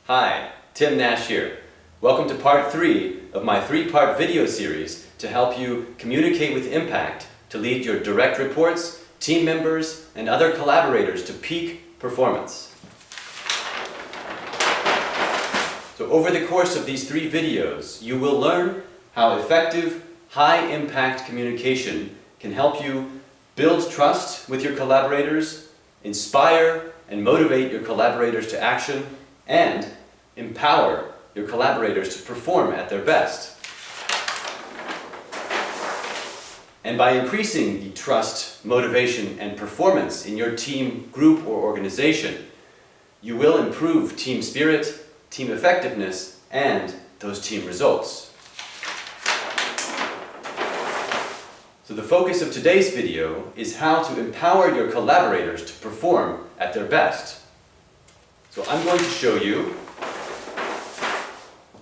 Hi, Tim Nash here. Welcome to part 3 of my 3-part video series to help you communicate with impact to lead your direct reports, team members, and other collaborators to peak performance. So over the course of these 3 videos, you will learn how effective, high-impact communication can help you build trust with your collaborators, inspire and motivate your collaborators to action, and empower your collaborators to perform at their best. And by increasing the trust, motivation, and performance in your team, group, or organization, you will improve team spirit, team effectiveness, and those team results. So the focus of today's video is how to empower your collaborators to perform at their best. So I'm going to show you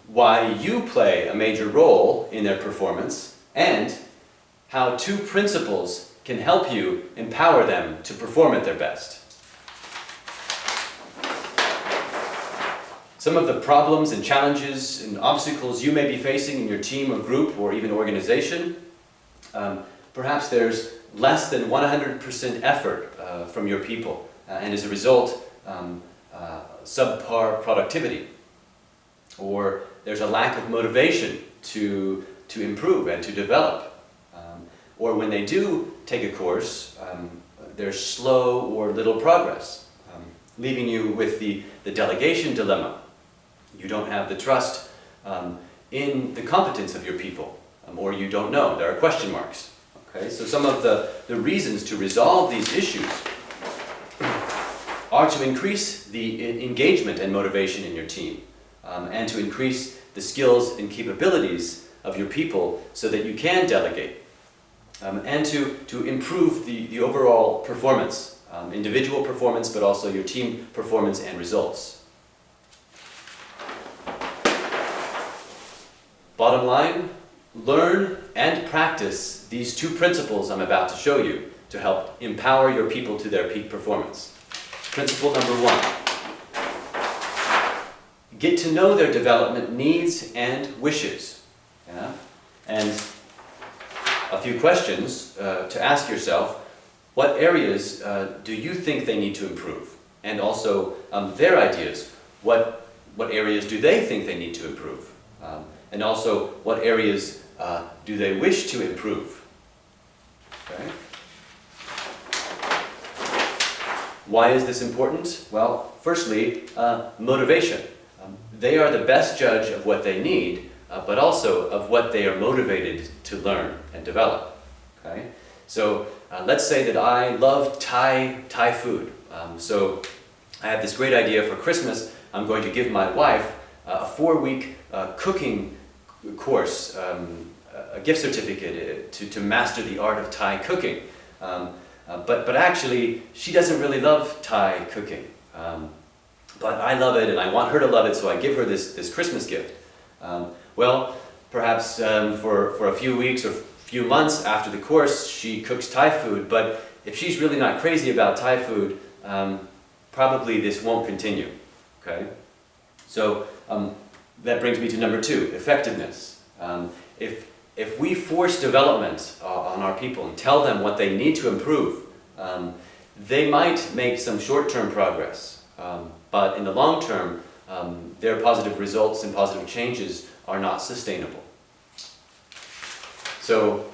why you play a major role in their performance and how 2 principles can help you empower them to perform at their best. Some of the problems and challenges and obstacles you may be facing in your team or group or even organization, perhaps there's less than 100% effort from your people, and as a result, subpar productivity, or there's a lack of motivation to improve and to develop, or when they do take a course, there's slow or little progress, leaving you with the delegation dilemma. You don't have the trust in the competence of your people, or you don't know, there are question marks. Okay? So some of the reasons to resolve these issues are to increase the engagement and motivation in your team, and to increase the skills and capabilities of your people so that you can delegate, and to improve the overall performance, individual performance, but also your team performance and results. Bottom line, learn and practice these 2 principles I'm about to show you to help empower your people to their peak performance. Principle number 1. Get to know their development needs and wishes. Yeah? And a few questions to ask yourself. What areas do you think they need to improve? And also their ideas. What areas do they think they need to improve? And also what areas do they wish to improve? Okay. Why is this important? Well, firstly, motivation. They are the best judge of what they need, but also of what they are motivated to learn and develop. Okay? So let's say that I love Thai food. So I have this great idea for Christmas. I'm going to give my wife a 4-week cooking course, a gift certificate to master the art of Thai cooking. But actually, she doesn't really love Thai cooking. But I love it, and I want her to love it, so I give her this Christmas gift. Well, perhaps for a few weeks or few months after the course, she cooks Thai food, but if she's really not crazy about Thai food, probably this won't continue. Okay? So that brings me to number 2, effectiveness. If we force development on our people and tell them what they need to improve, they might make some short-term progress, but in the long term, their positive results and positive changes are not sustainable. So,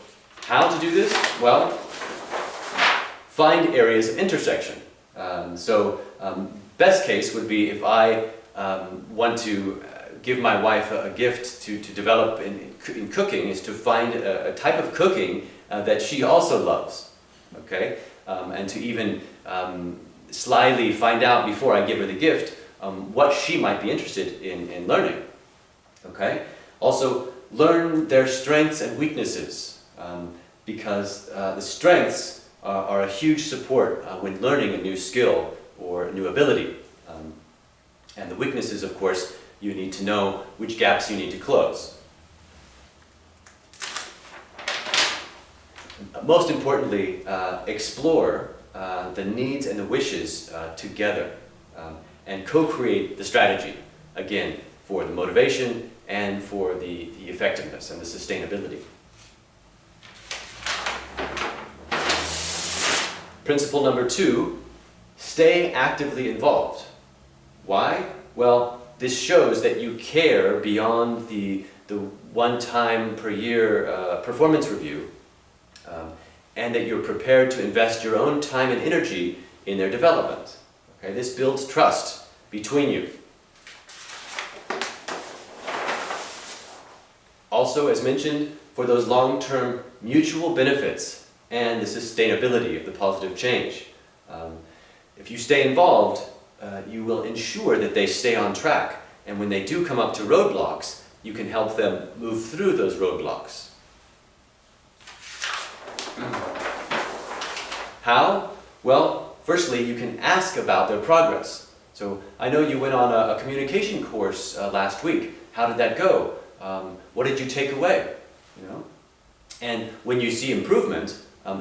how to do this? Well, find areas of intersection. Best case would be if I want to give my wife a gift to develop in cooking, is to find a type of cooking that she also loves, okay? And to even slyly find out before I give her the gift what she might be interested in learning, okay? Also, learn their strengths and weaknesses, because the strengths are a huge support when learning a new skill or a new ability. And the weaknesses, of course, you need to know which gaps you need to close. Most importantly, explore the needs and the wishes together, and co-create the strategy. again, for the motivation and for the effectiveness and the sustainability. Principle number 2, stay actively involved. Why? Well, this shows that you care beyond the one time per year performance review, and that you're prepared to invest your own time and energy in their development. Okay? This builds trust between you. Also, as mentioned, for those long-term mutual benefits and the sustainability of the positive change. If you stay involved, you will ensure that they stay on track, and when they do come up to roadblocks, you can help them move through those roadblocks. How? Well, firstly, you can ask about their progress. So I know you went on a communication course last week. How did that go? What did you take away? You know? And when you see improvement,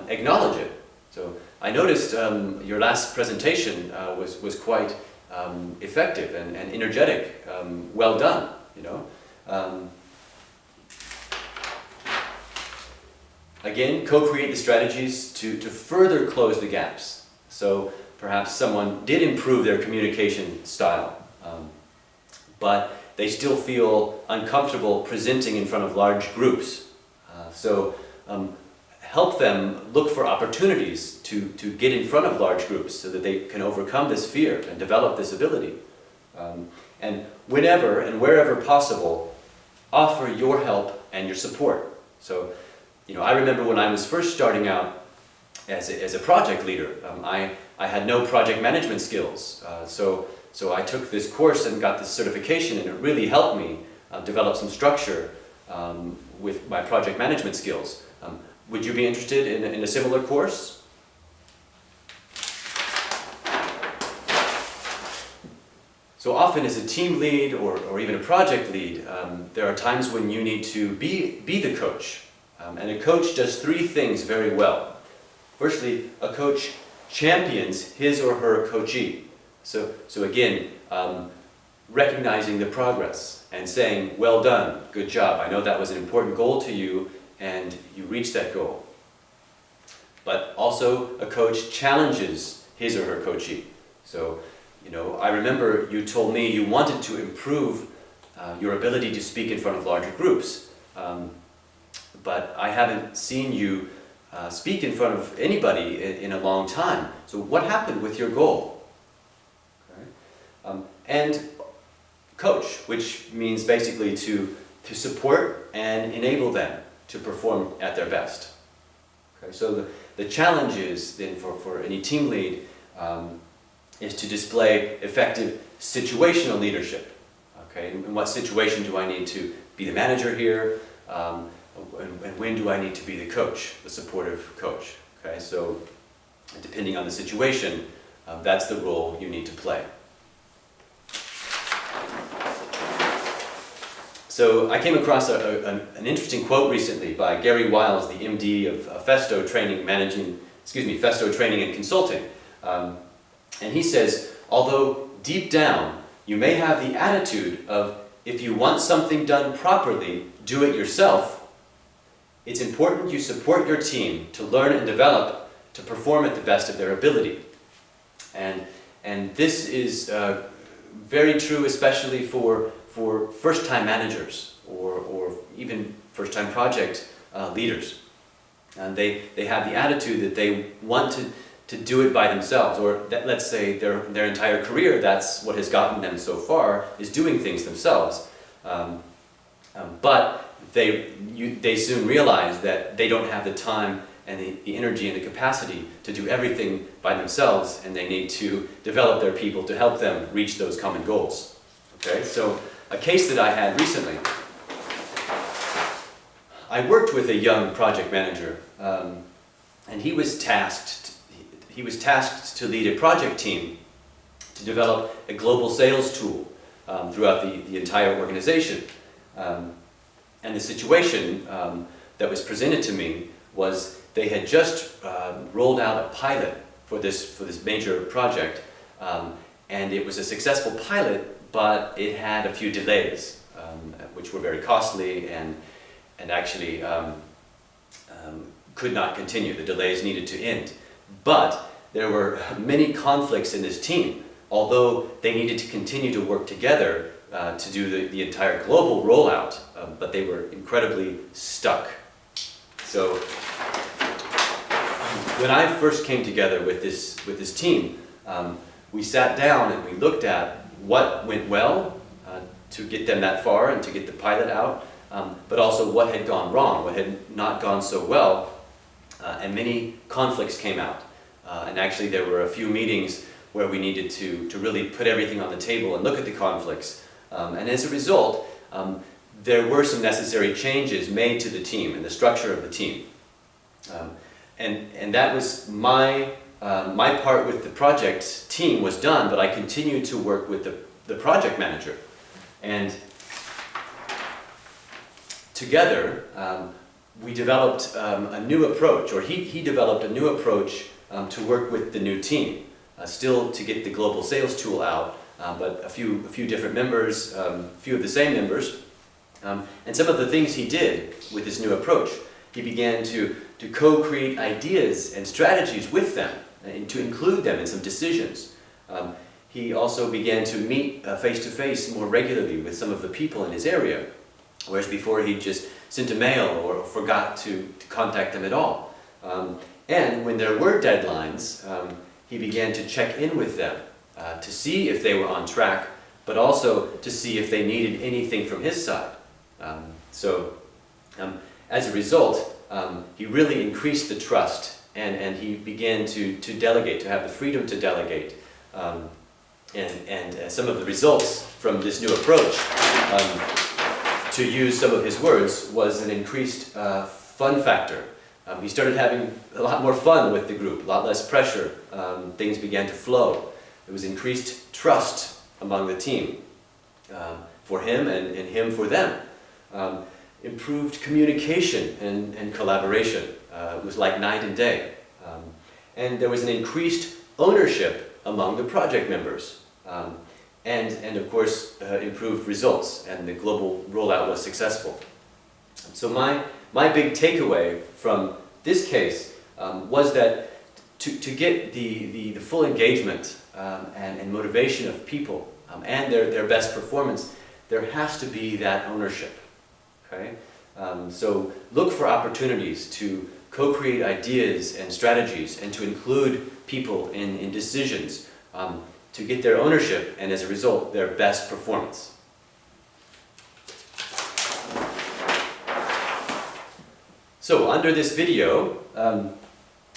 acknowledge it. So I noticed your last presentation was quite effective and energetic. Well done, you know. Again, co-create the strategies to further close the gaps. So perhaps someone did improve their communication style, but they still feel uncomfortable presenting in front of large groups. So help them look for opportunities to get in front of large groups so that they can overcome this fear and develop this ability. And whenever and wherever possible, offer your help and your support. So, you know, I remember when I was first starting out as a project leader, I had no project management skills. So I took this course and got this certification, and it really helped me develop some structure with my project management skills. Would you be interested in a similar course? So often as a team lead or even a project lead, there are times when you need to be the coach. And a coach does 3 things very well. Firstly, a coach champions his or her coachee. So again, recognizing the progress and saying, well done, good job. I know that was an important goal to you and you reached that goal. But also a coach challenges his or her coachee. So, you know, I remember you told me you wanted to improve your ability to speak in front of larger groups. But I haven't seen you speak in front of anybody in a long time. So what happened with your goal? Okay. And coach, which means basically to support and enable them to perform at their best. Okay. So the challenge is then for any team lead is to display effective situational leadership. Okay. In what situation do I need to be the manager here? And when do I need to be the coach, the supportive coach? Okay, so depending on the situation, that's the role you need to play. So I came across an interesting quote recently by Gary Wiles, the MD of Festo Training and Consulting. And he says, although deep down you may have the attitude of if you want something done properly, do it yourself, it's important you support your team to learn and develop to perform at the best of their ability. And this is very true especially for first-time managers or even first-time project leaders. And they have the attitude that they want to do it by themselves, or that, let's say their entire career, that's what has gotten them so far, is doing things themselves. But they soon realize that they don't have the time and the energy and the capacity to do everything by themselves, and they need to develop their people to help them reach those common goals. Okay, so a case that I had recently, I worked with a young project manager, and he was tasked to lead a project team to develop a global sales tool throughout the entire organization. And the situation that was presented to me was they had just rolled out a pilot for this major project, and it was a successful pilot, but it had a few delays, which were very costly and actually could not continue. The delays needed to end. But there were many conflicts in this team, although they needed to continue to work together to do the entire global rollout, but they were incredibly stuck. So when I first came together with this team, we sat down and we looked at what went well to get them that far and to get the pilot out, but also what had gone wrong, what had not gone so well, and many conflicts came out. And actually there were a few meetings where we needed to really put everything on the table and look at the conflicts. And as a result, there were some necessary changes made to the team and the structure of the team. And that was my part with the project team was done, but I continued to work with the project manager. And together, we developed a new approach, or he developed a new approach to work with the new team, still to get the global sales tool out, but a few different members, a few of the same members. And some of the things he did with this new approach, he began to co-create ideas and strategies with them, and to include them in some decisions. He also began to meet face-to-face more regularly with some of the people in his area, whereas before he just sent a mail or forgot to contact them at all. And when there were deadlines, he began to check in with them to see if they were on track, but also to see if they needed anything from his side. As a result, he really increased the trust, and he began to delegate, to have the freedom to delegate. And some of the results from this new approach, to use some of his words, was an increased fun factor. He started having a lot more fun with the group, a lot less pressure. Things began to flow. There was increased trust among the team, for him and him for them. Improved communication and collaboration. It was like night and day. And there was an increased ownership among the project members. And of course, improved results, and the global rollout was successful. So my big takeaway from this case was that to get the full engagement and motivation of people and their best performance, there has to be that ownership. Okay? So look for opportunities to co-create ideas and strategies and to include people in decisions to get their ownership and, as a result, their best performance. So under this video,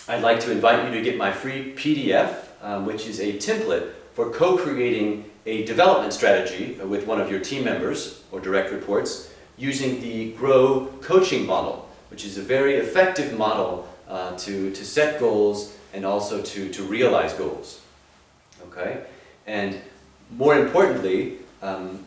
I'd like to invite you to get my free PDF, which is a template for co-creating a development strategy with one of your team members or direct reports using the GROW coaching model, which is a very effective model to set goals and also to realize goals. Okay? And more importantly,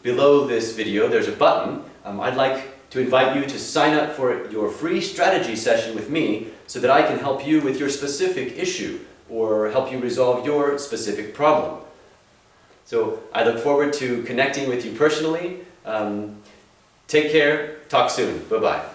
below this video there's a button. I'd like to invite you to sign up for your free strategy session with me so that I can help you with your specific issue or help you resolve your specific problem. So I look forward to connecting with you personally. Take care. Talk soon. Bye-bye.